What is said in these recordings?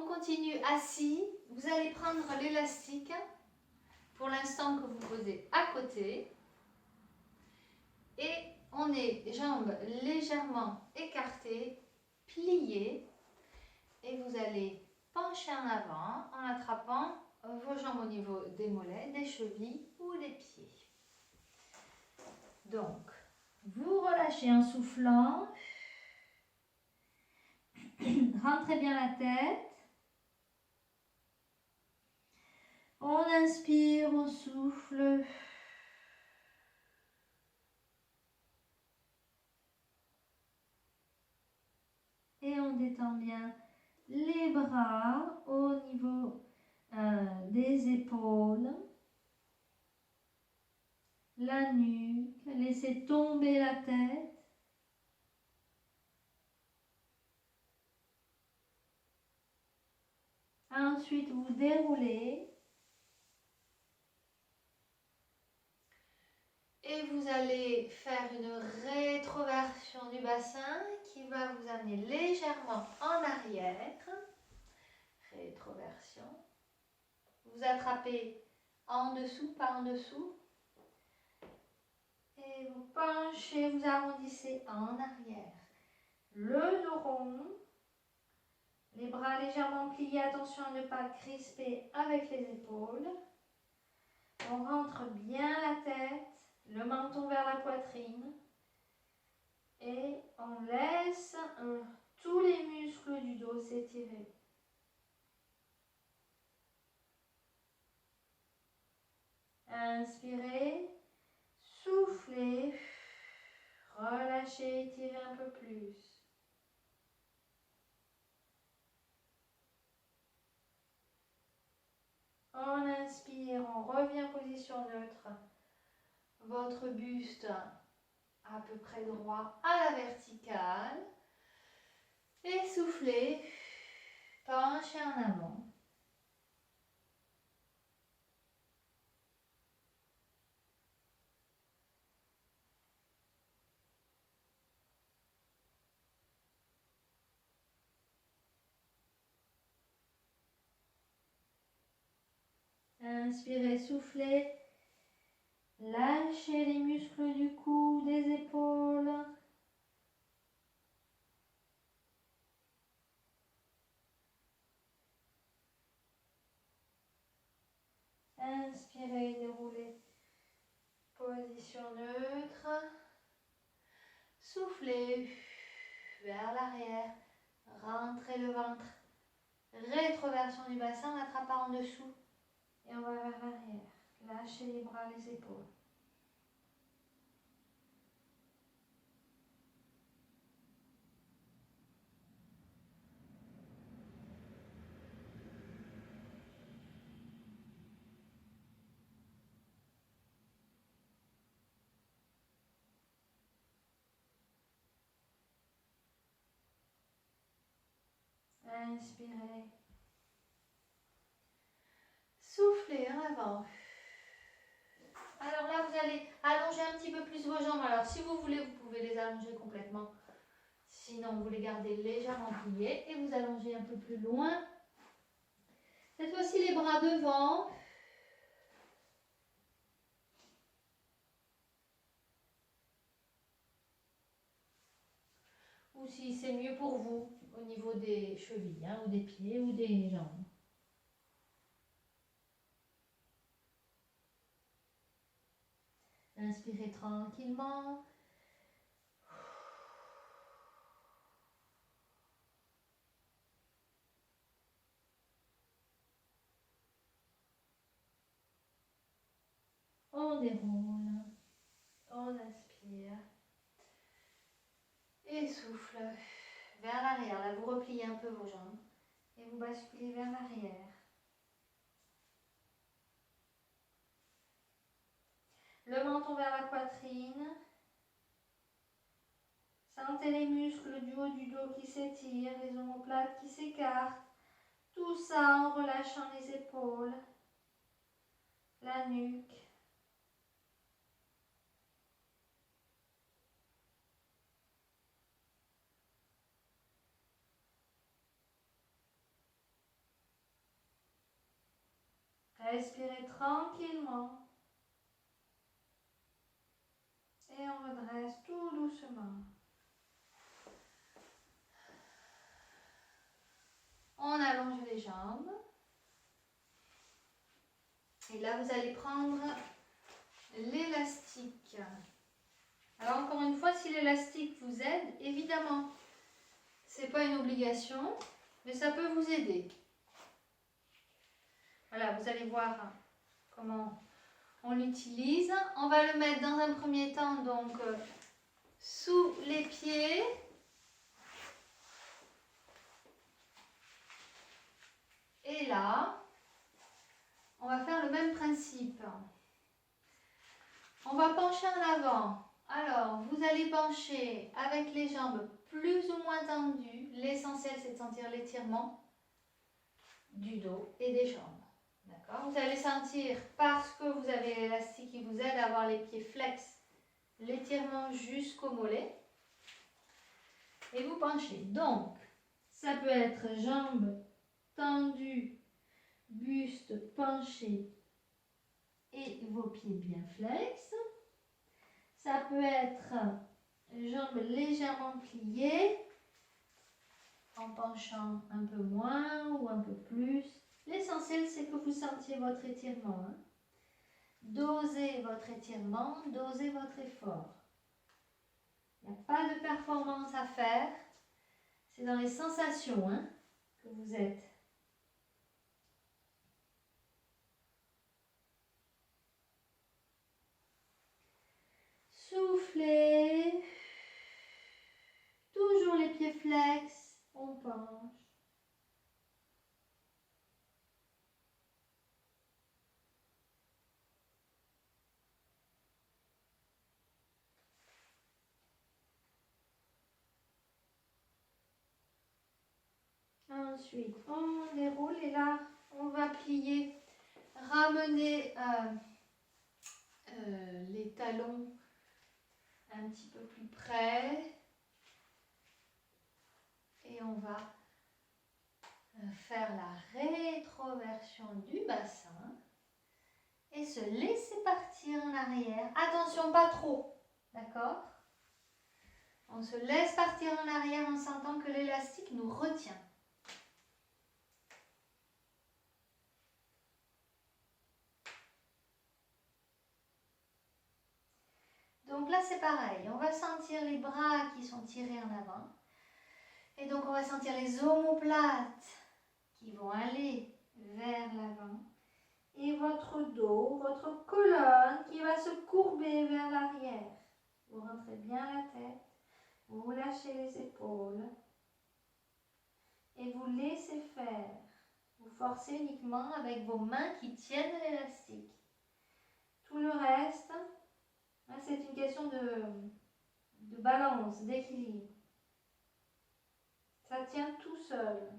continue assis. Vous allez prendre l'élastique, pour l'instant que vous posez à côté. Et on est jambes légèrement écartées, pliées. Et vous allez pencher en avant en attrapant vos jambes au niveau des mollets, des chevilles ou des pieds. Donc, vous relâchez en soufflant. Rentrez bien la tête. On inspire, on souffle. Et on détend bien les bras au niveau des épaules. La nuque. Laissez tomber la tête. Ensuite, vous déroulez. Et vous allez faire une rétroversion du bassin qui va vous amener légèrement en arrière. Rétroversion. Vous attrapez en dessous, pas en dessous. Et vous penchez, vous arrondissez en arrière. Le dos rond. Les bras légèrement pliés. Attention à ne pas crisper avec les épaules. On rentre bien la tête. Le menton vers la poitrine et on laisse tous les muscles du dos s'étirer. Inspirez, soufflez, relâchez, étirez un peu plus. On inspire, on revient en position neutre. Votre buste à peu près droit à la verticale. Et soufflez, penchez en avant. Inspirez, soufflez. Lâchez les muscles du cou, des épaules. Inspirez, déroulez. Position neutre. Soufflez vers l'arrière. Rentrez le ventre. Rétroversion du bassin, on attrape en dessous. Et on va vers l'arrière. Lâchez les bras, les épaules. Inspirez. Soufflez en avant. Alors là, vous allez allonger un petit peu plus vos jambes. Alors si vous voulez, vous pouvez les allonger complètement. Sinon, vous les gardez légèrement pliés et vous allongez un peu plus loin. Cette fois-ci, les bras devant. Ou si c'est mieux pour vous, au niveau des chevilles, hein, ou des pieds, ou des jambes. Inspirez tranquillement. On déroule. On inspire. Et souffle vers l'arrière. Là, vous repliez un peu vos jambes. Et vous basculez vers l'arrière. Le menton vers la poitrine. Sentez les muscles du haut du dos qui s'étirent, les omoplates qui s'écartent. Tout ça en relâchant les épaules, la nuque. Respirez tranquillement. Et on redresse tout doucement. On allonge les jambes. Et là, vous allez prendre l'élastique. Alors encore une fois, si l'élastique vous aide, évidemment, ce n'est pas une obligation, mais ça peut vous aider. Voilà, vous allez voir comment on l'utilise. On va le mettre dans un premier temps donc sous les pieds. Et là, on va faire le même principe. On va pencher en avant. Alors, vous allez pencher avec les jambes plus ou moins tendues. L'essentiel, c'est de sentir l'étirement du dos et des jambes. D'accord ? Vous allez sentir, parce que vous avez l'élastique qui vous aide à avoir les pieds flex, l'étirement jusqu'au mollet. Et vous penchez. Donc, ça peut être jambes tendues, buste penché et vos pieds bien flex. Ça peut être jambes légèrement pliées, en penchant un peu moins ou un peu plus. L'essentiel, c'est que vous sentiez votre étirement. Dosez votre étirement, dosez votre effort. Il n'y a pas de performance à faire. C'est dans les sensations que vous êtes. Soufflez. Toujours les pieds flex. On penche. Ensuite, on déroule et là, on va plier, ramener les talons un petit peu plus près. Et on va faire la rétroversion du bassin et se laisser partir en arrière. Attention, pas trop, d'accord ? On se laisse partir en arrière en sentant que l'élastique nous retient. Donc là, c'est pareil. On va sentir les bras qui sont tirés en avant. Et donc, on va sentir les omoplates qui vont aller vers l'avant. Et votre dos, votre colonne qui va se courber vers l'arrière. Vous rentrez bien la tête. Vous lâchez les épaules. Et vous laissez faire. Vous forcez uniquement avec vos mains qui tiennent l'élastique. Tout le reste, c'est une question de balance, d'équilibre. Ça tient tout seul.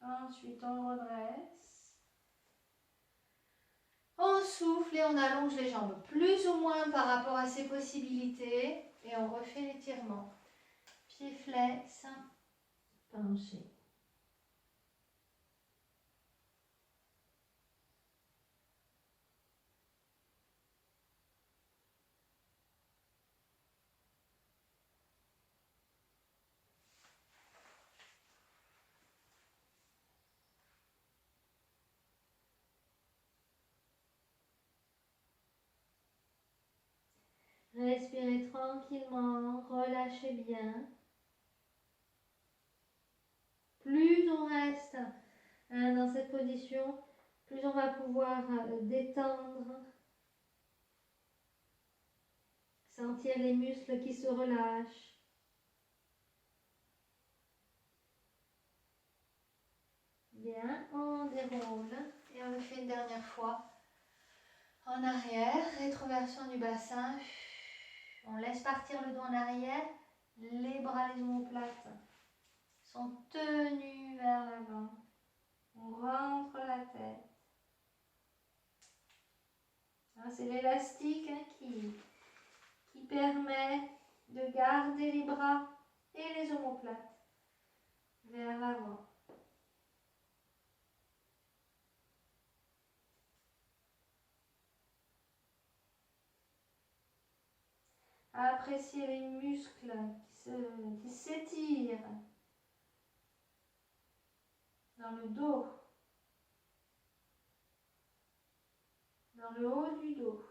Ensuite, on redresse. On souffle et on allonge les jambes plus ou moins par rapport à ses possibilités. Et on refait l'étirement. Pieds flex, penché. Respirez tranquillement, relâchez bien. Plus on reste dans cette position, plus on va pouvoir détendre, sentir les muscles qui se relâchent. Bien, on déroule et on le fait une dernière fois. En arrière, rétroversion du bassin. On laisse partir le dos en arrière. Les bras, les omoplates sont tenus vers l'avant. On rentre la tête. C'est l'élastique qui permet de garder les bras et les omoplates. vers l'avant. Appréciez les muscles qui s'étirent dans le dos, dans le haut du dos.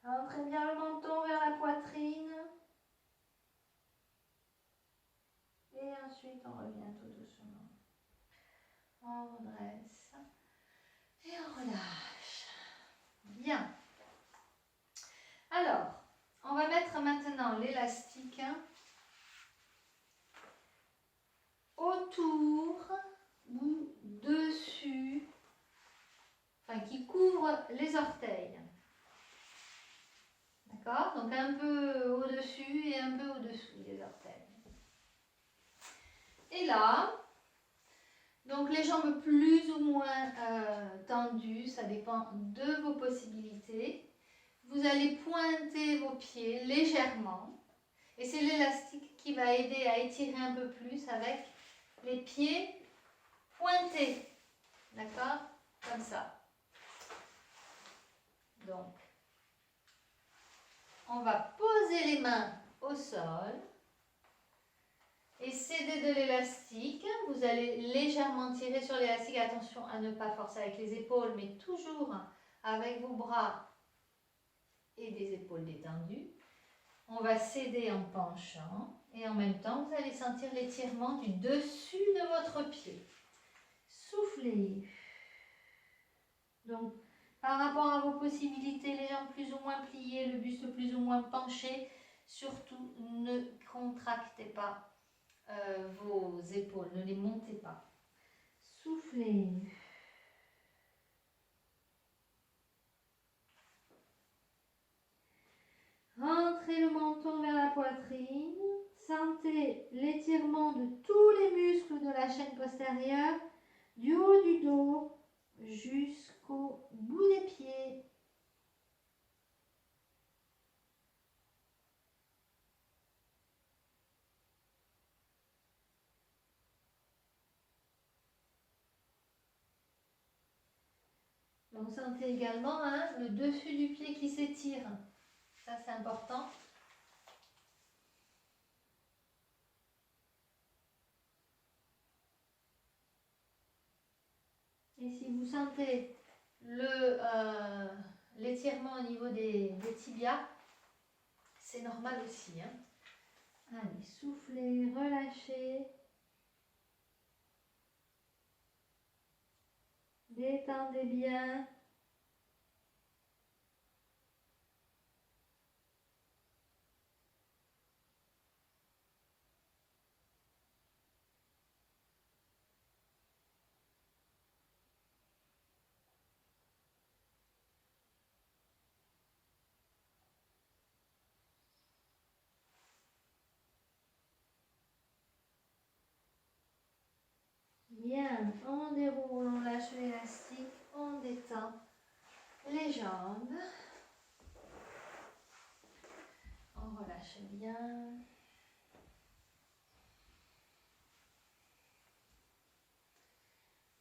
Rentrez bien le menton vers la poitrine. Et ensuite, on revient tout doucement. On redresse et on relâche. Bien. Alors, on va mettre maintenant l'élastique autour ou dessus, enfin qui couvre les orteils. D'accord? Donc un peu au-dessus et un peu au-dessous des orteils. Et là, donc les jambes plus ou moins tendues, ça dépend de vos possibilités. Vous allez pointer vos pieds légèrement. Et c'est l'élastique qui va aider à étirer un peu plus avec les pieds pointés. D'accord? Comme ça. Donc, on va poser les mains au sol et céder de l'élastique. Vous allez légèrement tirer sur l'élastique. Attention à ne pas forcer avec les épaules, mais toujours avec vos bras et des épaules détendues. On va céder en penchant et en même temps, vous allez sentir l'étirement du dessus de votre pied. Soufflez. Donc, par rapport à vos possibilités, les jambes plus ou moins pliées, le buste plus ou moins penché, surtout ne contractez pas vos épaules, ne les montez pas. Soufflez. Rentrez le menton vers la poitrine. Sentez l'étirement de tous les muscles de la chaîne postérieure, du haut du dos jusqu'au bout des pieds. Donc sentez également le dessus du pied qui s'étire. Ça c'est important. Et si vous sentez l'étirement au niveau des tibias, c'est normal aussi. Hein. Allez, soufflez, relâchez. Détendez bien. Bien, on déroule, on lâche l'élastique, on détend les jambes. On relâche bien.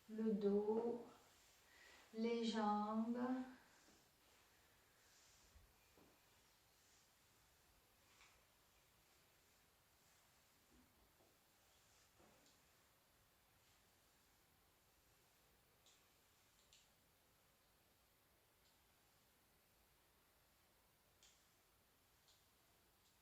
Le dos, les jambes.